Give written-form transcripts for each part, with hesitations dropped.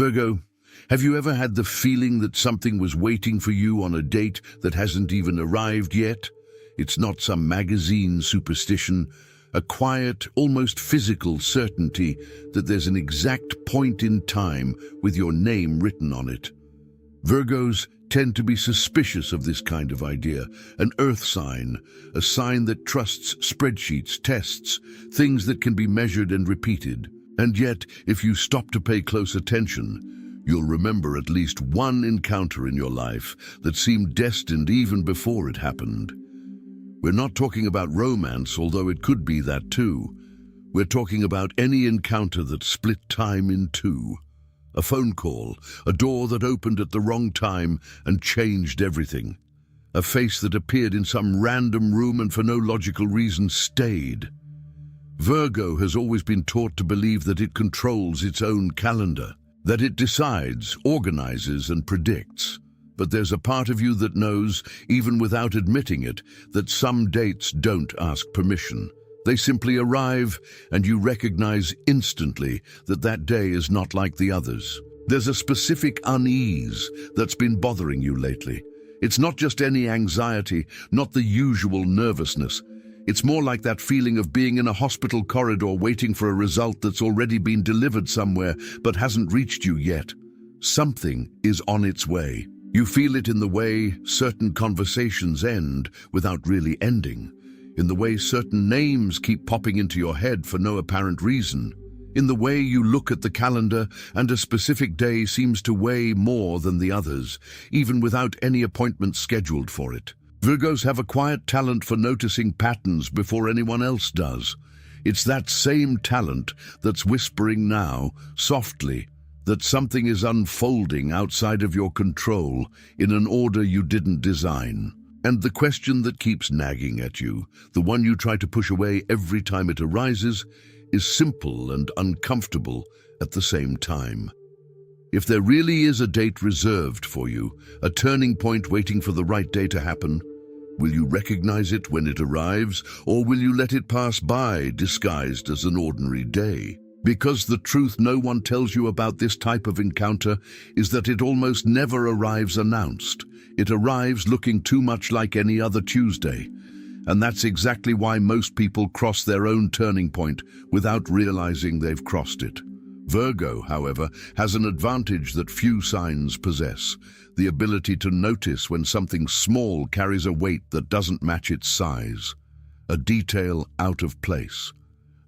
Virgo, have you ever had the feeling that something was waiting for you on a date that hasn't even arrived yet? It's not some magazine superstition, a quiet, almost physical certainty that there's an exact point in time with your name written on it. Virgos tend to be suspicious of this kind of idea, an earth sign, a sign that trusts spreadsheets, tests, things that can be measured and repeated. And yet, if you stop to pay close attention, you'll remember at least one encounter in your life that seemed destined even before it happened. We're not talking about romance, although it could be that too. We're talking about any encounter that split time in two. A phone call, a door that opened at the wrong time and changed everything. A face that appeared in some random room and for no logical reason stayed. Virgo has always been taught to believe that it controls its own calendar, that it decides, organizes, and predicts. But there's a part of you that knows, even without admitting it, that some dates don't ask permission. They simply arrive, and you recognize instantly that that day is not like the others. There's a specific unease that's been bothering you lately. It's not just any anxiety, not the usual nervousness. It's more like that feeling of being in a hospital corridor waiting for a result that's already been delivered somewhere but hasn't reached you yet. Something is on its way. You feel it in the way certain conversations end without really ending, in the way certain names keep popping into your head for no apparent reason, in the way you look at the calendar and a specific day seems to weigh more than the others, even without any appointment scheduled for it. Virgos have a quiet talent for noticing patterns before anyone else does. It's that same talent that's whispering now, softly, that something is unfolding outside of your control in an order you didn't design. And the question that keeps nagging at you, the one you try to push away every time it arises, is simple and uncomfortable at the same time. If there really is a date reserved for you, a turning point waiting for the right day to happen, will you recognize it when it arrives, or will you let it pass by disguised as an ordinary day? Because the truth no one tells you about this type of encounter is that it almost never arrives announced. It arrives looking too much like any other Tuesday. And that's exactly why most people cross their own turning point without realizing they've crossed it. Virgo, however, has an advantage that few signs possess: the ability to notice when something small carries a weight that doesn't match its size, a detail out of place,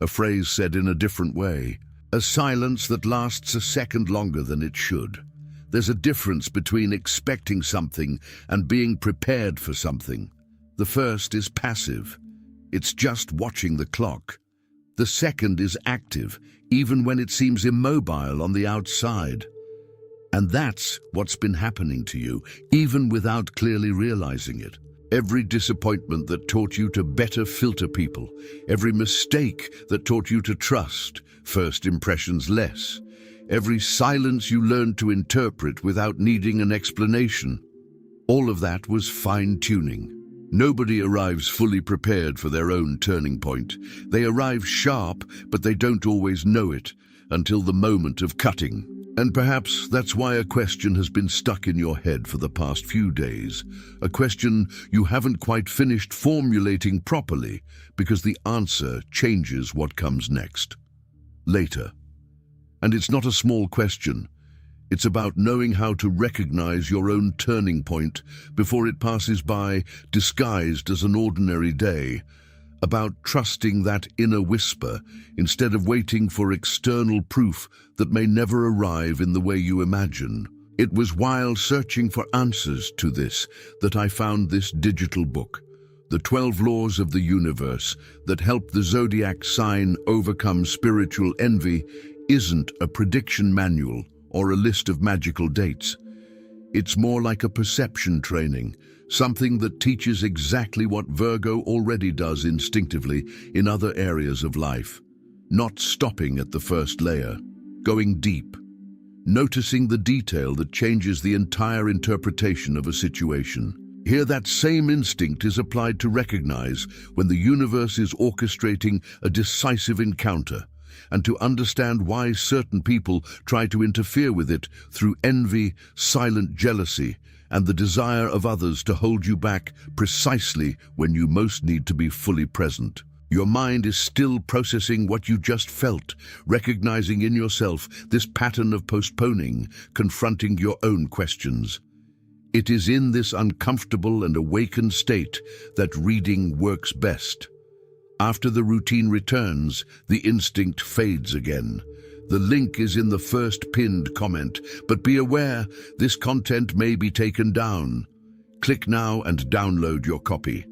a phrase said in a different way, a silence that lasts a second longer than it should. There's a difference between expecting something and being prepared for something. The first is passive. It's just watching the clock. The second is active, even when it seems immobile on the outside. And that's what's been happening to you, even without clearly realizing it. Every disappointment that taught you to better filter people, every mistake that taught you to trust first impressions less, every silence you learned to interpret without needing an explanation, all of that was fine-tuning. Nobody arrives fully prepared for their own turning point. They arrive sharp, but they don't always know it until the moment of cutting. And perhaps that's why a question has been stuck in your head for the past few days, a question you haven't quite finished formulating properly because the answer changes what comes next. Later. And it's not a small question. It's about knowing how to recognize your own turning point before it passes by disguised as an ordinary day, about trusting that inner whisper instead of waiting for external proof that may never arrive in the way you imagine. It was while searching for answers to this that I found this digital book, The 12 Laws of the Universe, that help the zodiac sign overcome spiritual envy. Isn't a prediction manual or a list of magical dates. It's more like a perception training, something that teaches exactly what Virgo already does instinctively in other areas of life. Not stopping at the first layer, going deep, noticing the detail that changes the entire interpretation of a situation. Here, that same instinct is applied to recognize when the universe is orchestrating a decisive encounter, and to understand why certain people try to interfere with it through envy, silent jealousy, and the desire of others to hold you back precisely when you most need to be fully present. Your mind is still processing what you just felt, recognizing in yourself this pattern of postponing, confronting your own questions. It is in this uncomfortable and awakened state that reading works best. After the routine returns, the instinct fades again. The link is in the first pinned comment, but be aware, this content may be taken down. Click now and download your copy.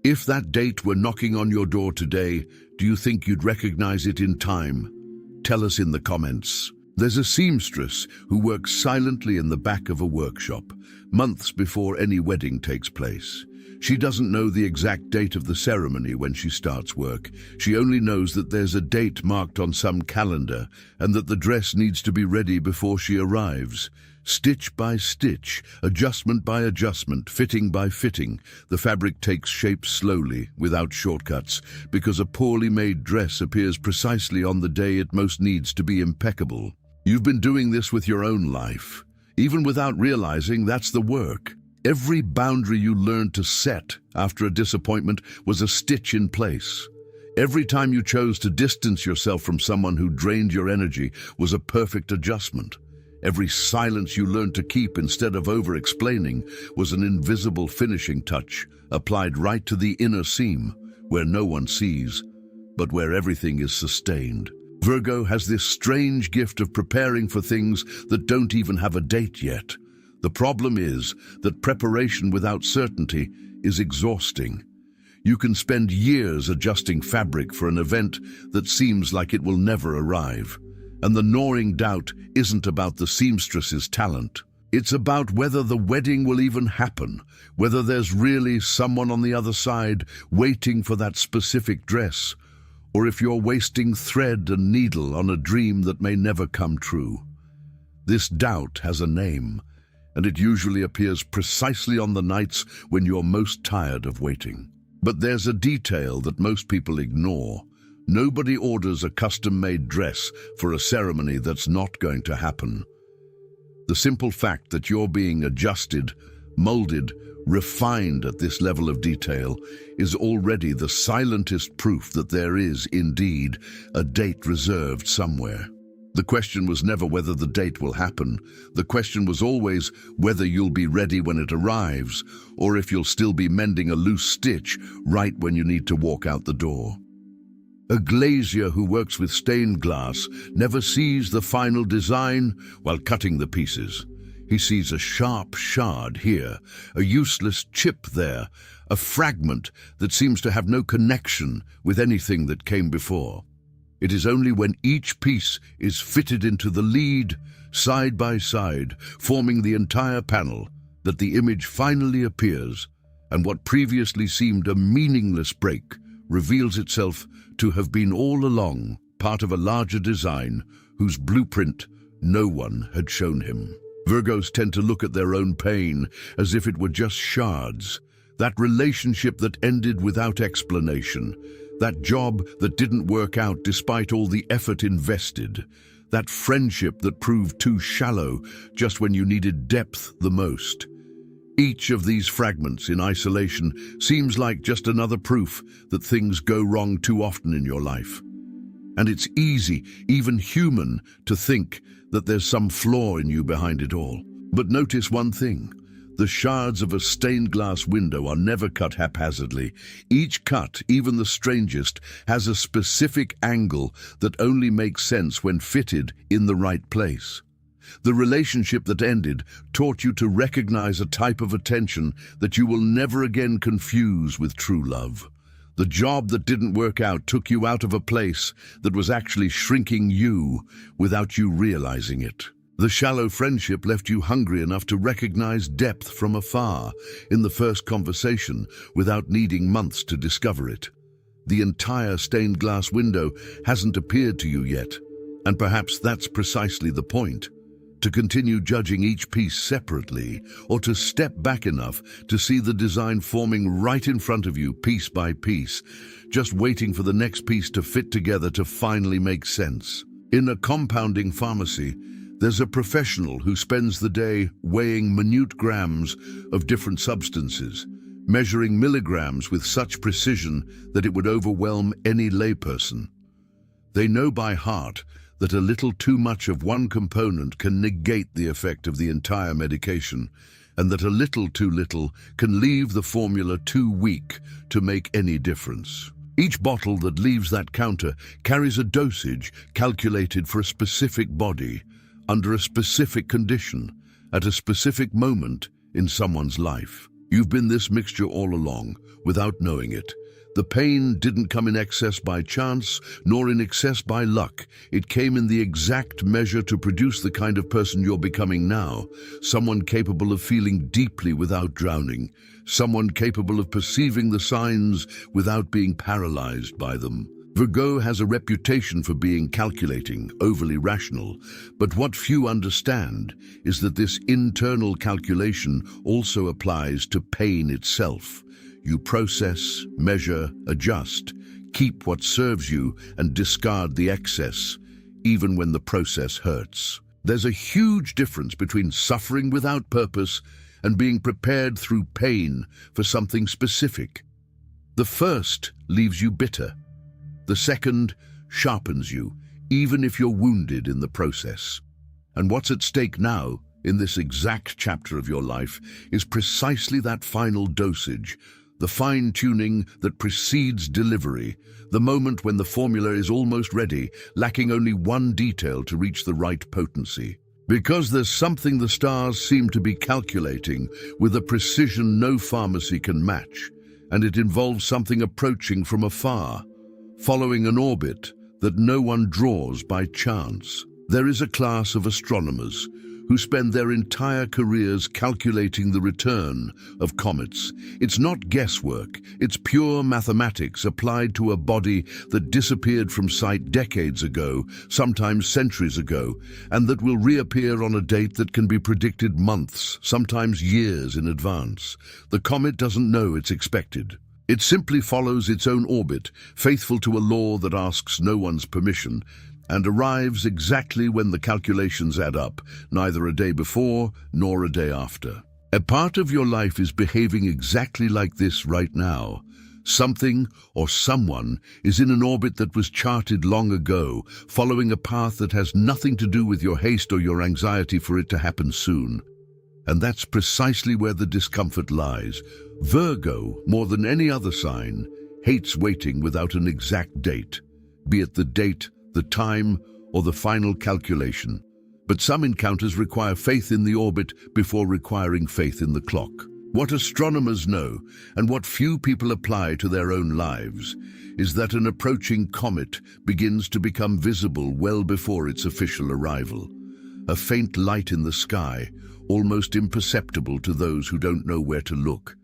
If that date were knocking on your door today, do you think you'd recognize it in time? Tell us in the comments. There's a seamstress who works silently in the back of a workshop, months before any wedding takes place. She doesn't know the exact date of the ceremony when she starts work. She only knows that there's a date marked on some calendar and that the dress needs to be ready before she arrives. Stitch by stitch, adjustment by adjustment, fitting by fitting, the fabric takes shape slowly, without shortcuts, because a poorly made dress appears precisely on the day it most needs to be impeccable. You've been doing this with your own life. Even without realizing that's the work. Every boundary you learned to set after a disappointment was a stitch in place. Every time you chose to distance yourself from someone who drained your energy was a perfect adjustment. Every silence you learned to keep instead of over-explaining was an invisible finishing touch, applied right to the inner seam, where no one sees, but where everything is sustained. Virgo has this strange gift of preparing for things that don't even have a date yet. The problem is that preparation without certainty is exhausting. You can spend years adjusting fabric for an event that seems like it will never arrive. And the gnawing doubt isn't about the seamstress's talent. It's about whether the wedding will even happen, whether there's really someone on the other side waiting for that specific dress, or if you're wasting thread and needle on a dream that may never come true. This doubt has a name, and it usually appears precisely on the nights when you're most tired of waiting. But there's a detail that most people ignore. Nobody orders a custom-made dress for a ceremony that's not going to happen. The simple fact that you're being adjusted, molded, refined at this level of detail is already the silentest proof that there is, indeed, a date reserved somewhere. The question was never whether the date will happen. The question was always whether you'll be ready when it arrives, or if you'll still be mending a loose stitch right when you need to walk out the door. A glazier who works with stained glass never sees the final design while cutting the pieces. He sees a sharp shard here, a useless chip there, a fragment that seems to have no connection with anything that came before. It is only when each piece is fitted into the lead, side by side, forming the entire panel, that the image finally appears, and what previously seemed a meaningless break reveals itself to have been all along part of a larger design whose blueprint no one had shown him. Virgos tend to look at their own pain as if it were just shards, that relationship that ended without explanation, that job that didn't work out despite all the effort invested, that friendship that proved too shallow just when you needed depth the most. Each of these fragments in isolation seems like just another proof that things go wrong too often in your life. And it's easy, even human, to think that there's some flaw in you behind it all. But notice one thing. The shards of a stained glass window are never cut haphazardly. Each cut, even the strangest, has a specific angle that only makes sense when fitted in the right place. The relationship that ended taught you to recognize a type of attention that you will never again confuse with true love. The job that didn't work out took you out of a place that was actually shrinking you without you realizing it. The shallow friendship left you hungry enough to recognize depth from afar in the first conversation without needing months to discover it. The entire stained glass window hasn't appeared to you yet, and perhaps that's precisely the point. to continue judging each piece separately, or to step back enough to see the design forming right in front of you piece by piece, just waiting for the next piece to fit together to finally make sense. In a compounding pharmacy, there's a professional who spends the day weighing minute grams of different substances, measuring milligrams with such precision that it would overwhelm any layperson. They know by heart that a little too much of one component can negate the effect of the entire medication, and that a little too little can leave the formula too weak to make any difference. Each bottle that leaves that counter carries a dosage calculated for a specific body, under a specific condition, at a specific moment in someone's life. You've been this mixture all along, without knowing it. The pain didn't come in excess by chance, nor in excess by luck. It came in the exact measure to produce the kind of person you're becoming now, someone capable of feeling deeply without drowning, someone capable of perceiving the signs without being paralyzed by them. Virgo has a reputation for being calculating, overly rational, but what few understand is that this internal calculation also applies to pain itself. You process, measure, adjust, keep what serves you and discard the excess, even when the process hurts. There's a huge difference between suffering without purpose and being prepared through pain for something specific. The first leaves you bitter. The second sharpens you, even if you're wounded in the process. And what's at stake now, in this exact chapter of your life, is precisely that final dosage, the fine-tuning that precedes delivery, the moment when the formula is almost ready, lacking only one detail to reach the right potency. Because there's something the stars seem to be calculating with a precision no pharmacy can match, and it involves something approaching from afar, following an orbit that no one draws by chance. There is a class of astronomers who spend their entire careers calculating the return of comets. It's not guesswork, it's pure mathematics applied to a body that disappeared from sight decades ago, sometimes centuries ago, and that will reappear on a date that can be predicted months, sometimes years in advance. The comet doesn't know it's expected. It simply follows its own orbit, faithful to a law that asks no one's permission, and arrives exactly when the calculations add up, neither a day before nor a day after. A part of your life is behaving exactly like this right now. Something or someone is in an orbit that was charted long ago, following a path that has nothing to do with your haste or your anxiety for it to happen soon. And that's precisely where the discomfort lies. Virgo, more than any other sign, hates waiting without an exact date, be it the date, the time, or the final calculation. But some encounters require faith in the orbit before requiring faith in the clock. What astronomers know, and what few people apply to their own lives, is that an approaching comet begins to become visible well before its official arrival. A faint light in the sky, almost imperceptible to those who don't know where to look.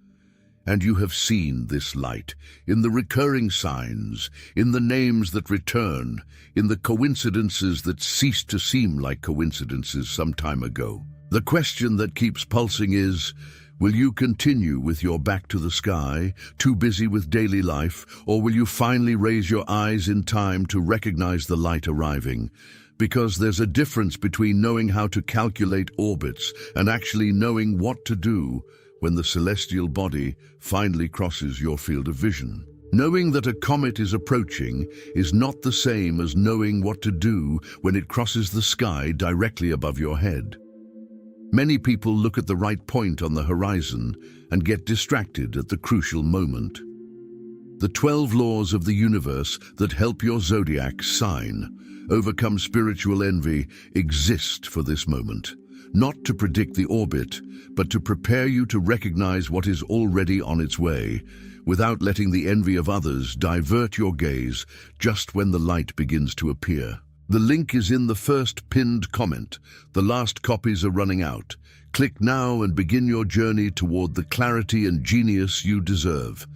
And you have seen this light in the recurring signs, in the names that return, in the coincidences that ceased to seem like coincidences some time ago. The question that keeps pulsing is, will you continue with your back to the sky, too busy with daily life, or will you finally raise your eyes in time to recognize the light arriving? Because there's a difference between knowing how to calculate orbits and actually knowing what to do when the celestial body finally crosses your field of vision. Knowing that a comet is approaching is not the same as knowing what to do when it crosses the sky directly above your head. Many people look at the right point on the horizon and get distracted at the crucial moment. The 12 laws of the universe that help your zodiac sign overcome spiritual envy exist for this moment. Not to predict the orbit, but to prepare you to recognize what is already on its way, without letting the envy of others divert your gaze just when the light begins to appear. The link is in the first pinned comment. The last copies are running out. Click now and begin your journey toward the clarity and genius you deserve.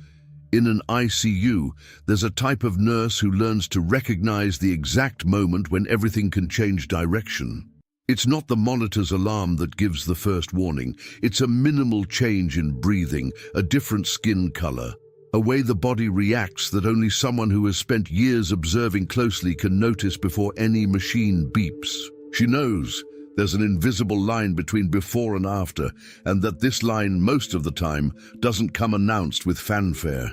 In an ICU, there's a type of nurse who learns to recognize the exact moment when everything can change direction. It's not the monitor's alarm that gives the first warning. It's a minimal change in breathing, a different skin color, a way the body reacts that only someone who has spent years observing closely can notice before any machine beeps. She knows there's an invisible line between before and after, and that this line, most of the time, doesn't come announced with fanfare.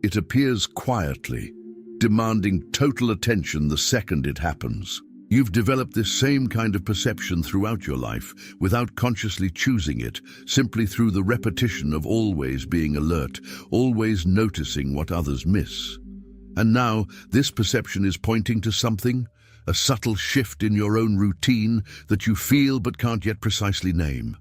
It appears quietly, demanding total attention the second it happens. You've developed this same kind of perception throughout your life, without consciously choosing it, simply through the repetition of always being alert, always noticing what others miss. And now, this perception is pointing to something, a subtle shift in your own routine that you feel but can't yet precisely name.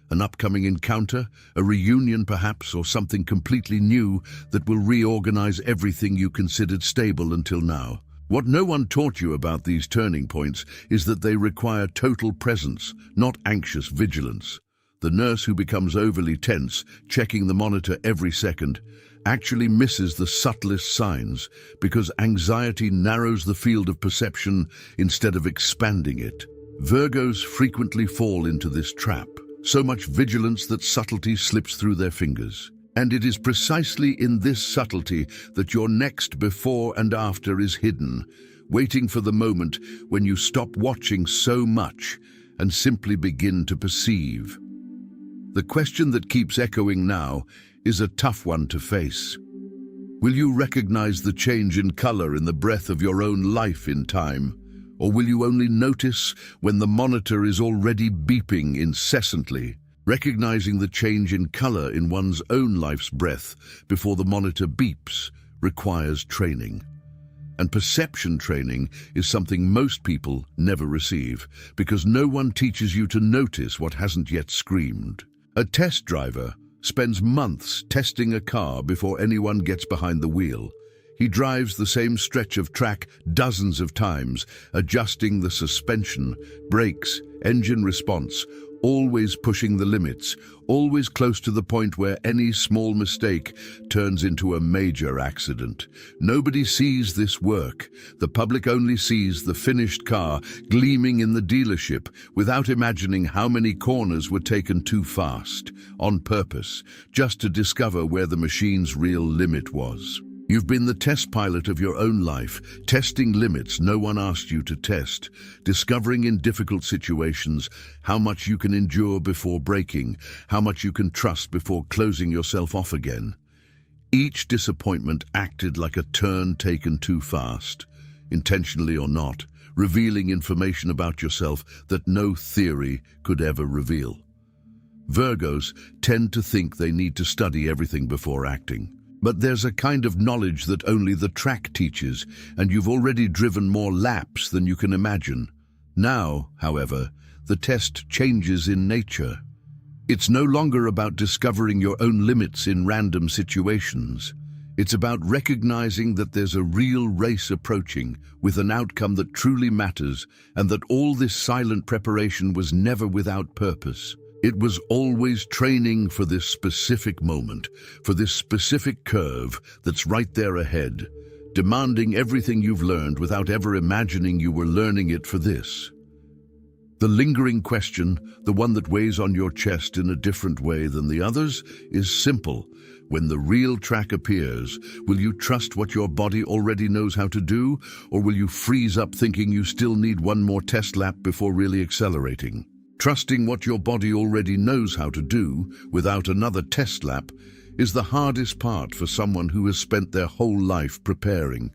An upcoming encounter, a reunion perhaps, or something completely new that will reorganize everything you considered stable until now. What no one taught you about these turning points is that they require total presence, not anxious vigilance. The nurse who becomes overly tense, checking the monitor every second, actually misses the subtlest signs because anxiety narrows the field of perception instead of expanding it. Virgos frequently fall into this trap. So much vigilance that subtlety slips through their fingers. And it is precisely in this subtlety that your next before and after is hidden, waiting for the moment when you stop watching so much and simply begin to perceive. The question that keeps echoing now is a tough one to face. Will you recognize the change in color in the breath of your own life in time? Or will you only notice when the monitor is already beeping incessantly? Recognizing the change in color in one's own life's breath before the monitor beeps requires training. And perception training is something most people never receive because no one teaches you to notice what hasn't yet screamed. A test driver spends months testing a car before anyone gets behind the wheel. He drives the same stretch of track dozens of times, adjusting the suspension, brakes, engine response, always pushing the limits, always close to the point where any small mistake turns into a major accident. Nobody sees this work. The public only sees the finished car gleaming in the dealership without imagining how many corners were taken too fast, on purpose, just to discover where the machine's real limit was. You've been the test pilot of your own life, testing limits no one asked you to test, discovering in difficult situations how much you can endure before breaking, how much you can trust before closing yourself off again. Each disappointment acted like a turn taken too fast, intentionally or not, revealing information about yourself that no theory could ever reveal. Virgos tend to think they need to study everything before acting. But there's a kind of knowledge that only the track teaches, and you've already driven more laps than you can imagine. Now, however, the test changes in nature. It's no longer about discovering your own limits in random situations. It's about recognizing that there's a real race approaching, with an outcome that truly matters, and that all this silent preparation was never without purpose. It was always training for this specific moment, for this specific curve that's right there ahead, demanding everything you've learned without ever imagining you were learning it for this. The lingering question, the one that weighs on your chest in a different way than the others, is simple. When the real track appears, will you trust what your body already knows how to do, or will you freeze up thinking you still need one more test lap before really accelerating? Trusting what your body already knows how to do without another test lap is the hardest part for someone who has spent their whole life preparing.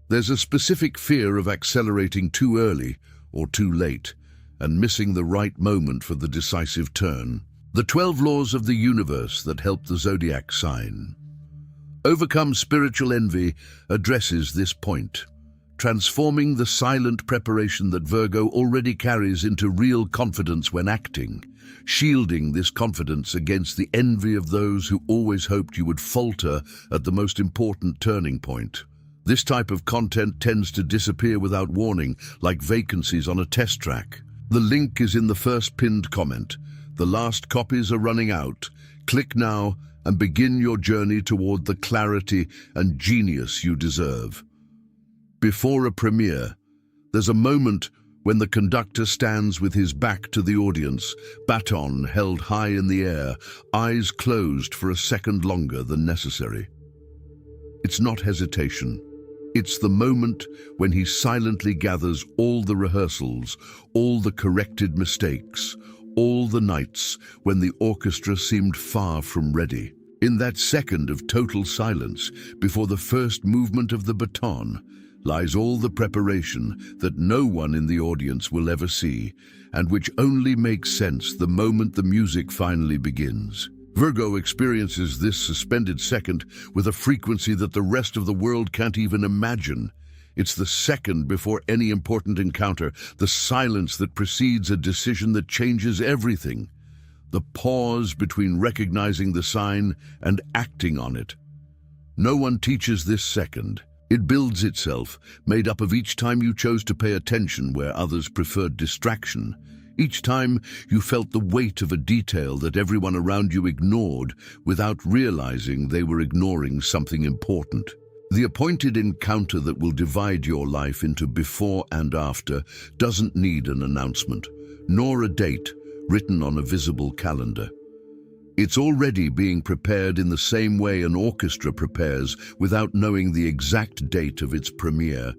There's a specific fear of accelerating too early or too late and missing the right moment for the decisive turn. The 12 laws of the universe that help the zodiac sign. Overcome spiritual envy addresses this point, transforming the silent preparation that Virgo already carries into real confidence when acting, shielding this confidence against the envy of those who always hoped you would falter at the most important turning point. This type of content tends to disappear without warning, like vacancies on a test track. The link is in the first pinned comment. The last copies are running out. Click now and begin your journey toward the clarity and genius you deserve. Before a premiere, there's a moment When the conductor stands with his back to the audience, baton held high in the air, eyes closed for a second longer than necessary. It's not hesitation. It's the moment when he silently gathers all the rehearsals, all the corrected mistakes, all the nights when the orchestra seemed far from ready. In that second of total silence, before the first movement of the baton, lies all the preparation that no one in the audience will ever see, and which only makes sense the moment the music finally begins. Virgo experiences this suspended second with a frequency that the rest of the world can't even imagine. It's the second before any important encounter, the silence that precedes a decision that changes everything, the pause between recognizing the sign and acting on it. No one teaches this second. It builds itself, made up of each time you chose to pay attention where others preferred distraction. Each time you felt the weight of a detail that everyone around you ignored without realizing they were ignoring something important. The appointed encounter that will divide your life into before and after doesn't need an announcement, nor a date written on a visible calendar. It's already being prepared in the same way an orchestra prepares without knowing the exact date of its premiere.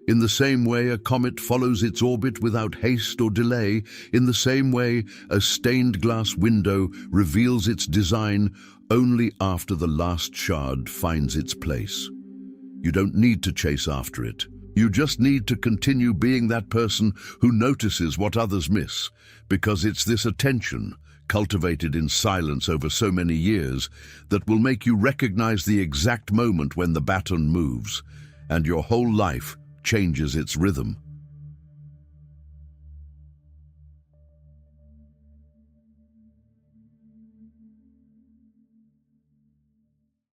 In the same way a comet follows its orbit without haste or delay, in the same way a stained glass window reveals its design only after the last shard finds its place. You don't need to chase after it. You just need to continue being that person who notices what others miss, because it's this attention, cultivated in silence over so many years, that will make you recognize the exact moment when the baton moves, and your whole life changes its rhythm.